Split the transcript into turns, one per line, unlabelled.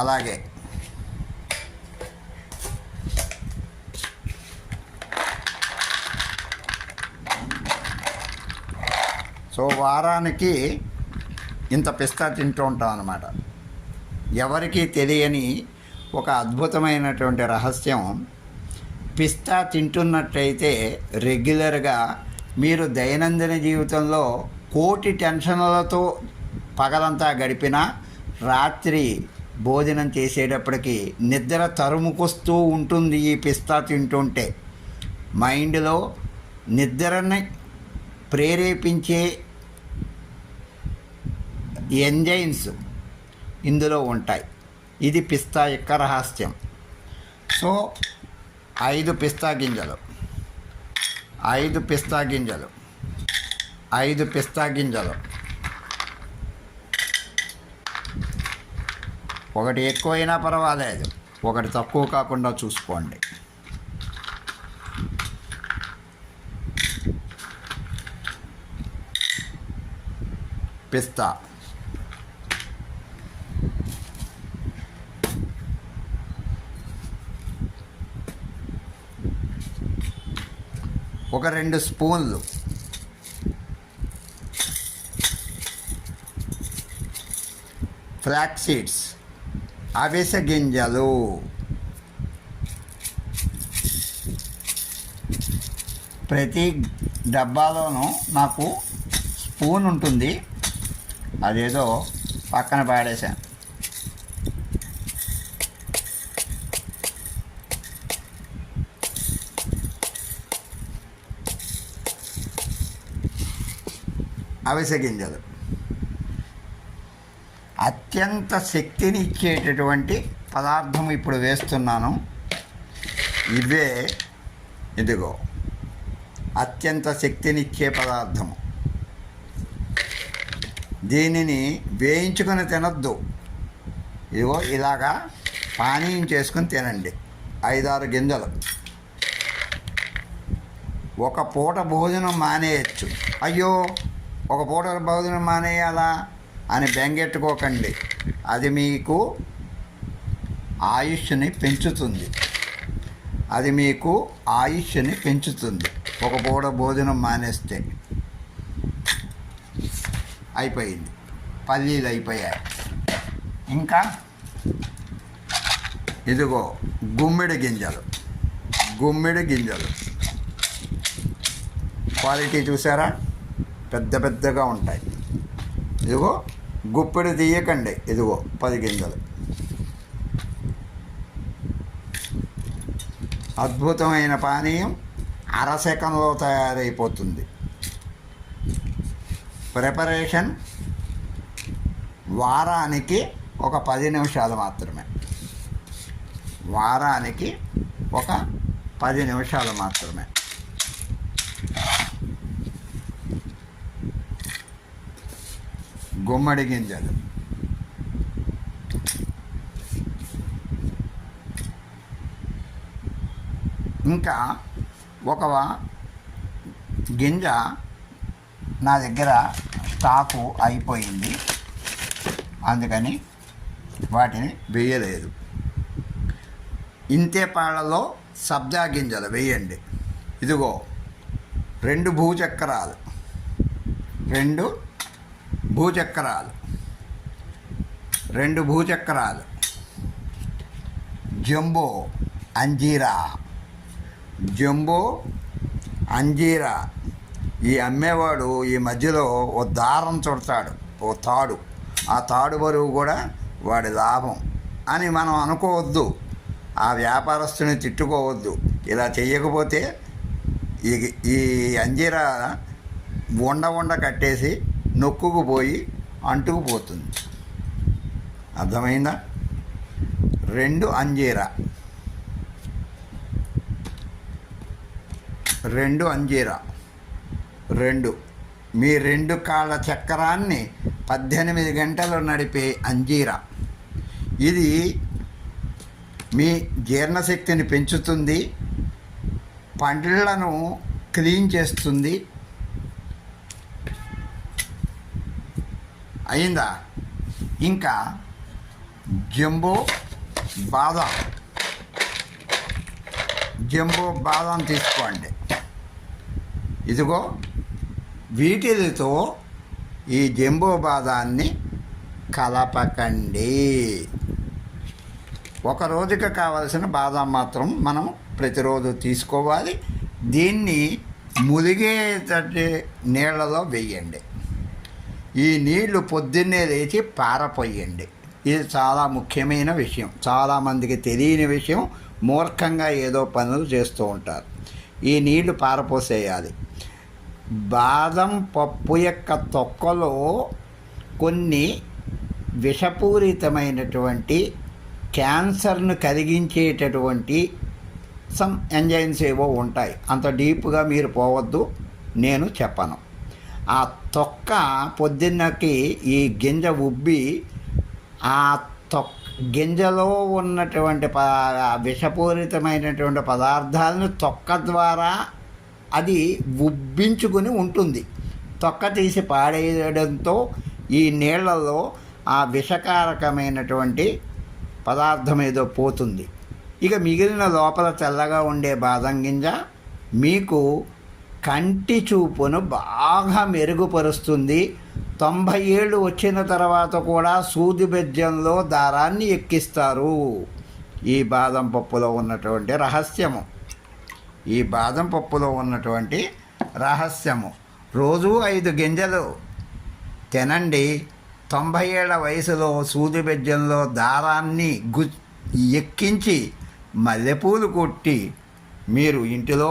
అలాగే సో వారానికి ఇంత పిస్తా తింటూ ఉంటాం అన్నమాట. ఎవరికీ తెలియని ఒక అద్భుతమైనటువంటి రహస్యం, పిస్తా తింటున్నట్టయితే రెగ్యులర్గా మీరు దైనందిన జీవితంలో కోటి టెన్షన్లతో పగలంతా గడిపినా రాత్రి భోజనం చేసేటప్పటికి నిద్ర తరుముకొస్తూ ఉంటుంది. ఈ పిస్తా తింటుంటే మైండ్లో నిద్రని ప్రేరేపించే ఎంజైమ్స్ ఇందులో ఉంటాయి. ఇది పిస్తా యొక్క రహస్యం. సో 5 పిస్తా గింజలు, 5 పిస్తా గింజలు, 5 పిస్తా గింజలు, ఒకటి ఎక్కువైనా పర్వాలేదు, ఒకటి తక్కువ కాకుండా చూసుకోండి. పిస్తా ఒక 2 స్పూన్లు, ఫ్లాక్స్ సీడ్స్ అవిసె గింజలు, ప్రతి డబ్బాలోనూ నాకు స్పూన్ ఉంటుంది, అదేదో పక్కన పాడేశాను. అవిసె గింజలు అత్యంత శక్తినిచ్చేటటువంటి పదార్థం ఇప్పుడు వేస్తున్నాను. ఇవే, ఇదిగో అత్యంత శక్తినిచ్చే పదార్థము. దీనిని వేయించుకొని తినద్దు. ఇదిగో ఇలాగా పానీయం చేసుకొని తినండి. 5-6 గింజలు. ఒక పూట భోజనం మానేయచ్చు. అయ్యో ఒక పూట భోజనం మానేయాలా అని బెంగెట్టుకోకండి. అది మీకు ఆయుష్ని పెంచుతుంది. అది మీకు ఆయుష్ని పెంచుతుంది. ఒక పూట భోజనం మానేస్తే అయిపోయింది, పల్లీలు అయిపోయాయి. ఇంకా ఇదిగో గుమ్మిడి గింజలు, గుమ్మిడి గింజలు క్వాలిటీ చూసారా, పెద్ద పెద్దగా ఉంటాయి. ఇదిగో గుప్పెడు తీయకండి, ఇదిగో 10 గింజలు. అద్భుతమైన పానీయం అరసెకండ్లో తయారైపోతుంది. ప్రిపరేషన్ వారానికి ఒక 10 నిమిషాలు మాత్రమే. వారానికి ఒక 10 నిమిషాలు మాత్రమే. గుమ్మడి గింజలు, ఇంకా ఒక గింజ నా దగ్గర స్టాకు అయిపోయింది, అందుకని వాటిని వేయలేదు. ఇంతే పాళ్ళలో సబ్జా గింజలు వేయండి. ఇదిగో 2 భూచక్రాలు, 2 భూచక్రాలు, 2 భూచక్రాలు, జంబో అంజీరా, జంబో అంజీరా. ఈ అమ్మేవాడు ఈ మధ్యలో ఓ దారం చుడతాడు, ఓ తాడు. ఆ తాడు బరువు కూడా వాడి లాభం అని మనం అనుకోవద్దు. ఆ వ్యాపారస్తుని తిట్టుకోవద్దు. ఇలా చెయ్యకపోతే ఈ అంజీరా ఉండ కట్టేసి నొక్కుకుపోయి అంటుకుపోతుంది. అర్థమైందా? 2 అంజీరా, 2 అంజీరా, 2 మీ 2 కాళ్ళ చక్రాన్ని 18 గంటలు నడిపే అంజీరా. ఇది మీ జీర్ణశక్తిని పెంచుతుంది, పండ్లను క్లీన్ చేస్తుంది. అయిందా? ఇంకా జంబో బాదం తీసుకోండి. ఇదిగో వీటితో ఈ జంబో బాదాన్ని కలపకండి. ఒక రోజుకి కావలసిన బాదం మాత్రం మనం ప్రతిరోజు తీసుకోవాలి. దీన్ని ములిగేటట్టు నీళ్ళలో వేయండి. ఈ నీళ్లు పొద్దున్నే లేచి పారపోయండి. ఇది చాలా ముఖ్యమైన విషయం, చాలామందికి తెలియని విషయం. మూర్ఖంగా ఏదో పనులు చేస్తూ ఉంటారు. ఈ నీళ్లు పారపోసేయాలి. బాదం పప్పు యొక్క తొక్కలో కొన్ని విషపూరితమైనటువంటి క్యాన్సర్ను కలిగించేటటువంటి సమ్ ఎంజైమ్స్ ఏవో ఉంటాయి. అంత డీప్గా మీరు పోవద్దు, నేను చెప్పను. ఆ తొక్క పొద్దున్నకి ఈ గింజ ఉబ్బి ఆ గింజలో ఉన్నటువంటి విషపూరితమైనటువంటి పదార్థాలను తొక్క ద్వారా అది ఉబ్బించుకుని ఉంటుంది. తొక్క తీసి పాడేయడంతో ఈ నీళ్లలో ఆ విషకారకమైనటువంటి పదార్థం ఏదో పోతుంది. ఇక మిగిలిన లోపల తెల్లగా ఉండే బాదం గింజ మీకు కంటి చూపును బాగా మెరుగుపరుస్తుంది. 90 ఏళ్ళు వచ్చిన తర్వాత కూడా సూది బెజ్జంలో దారాన్ని ఎక్కిస్తారు. ఈ బాదం పప్పులో ఉన్నటువంటి రహస్యము, ఈ బాదం పప్పులో ఉన్నటువంటి రహస్యము. రోజు 5 గింజలు తినండి. 90 ఏళ్ల వయసులో సూది బెజ్జంలో దారాన్ని ఎక్కించి మల్లెపూలు కొట్టి మీరు ఇంటిలో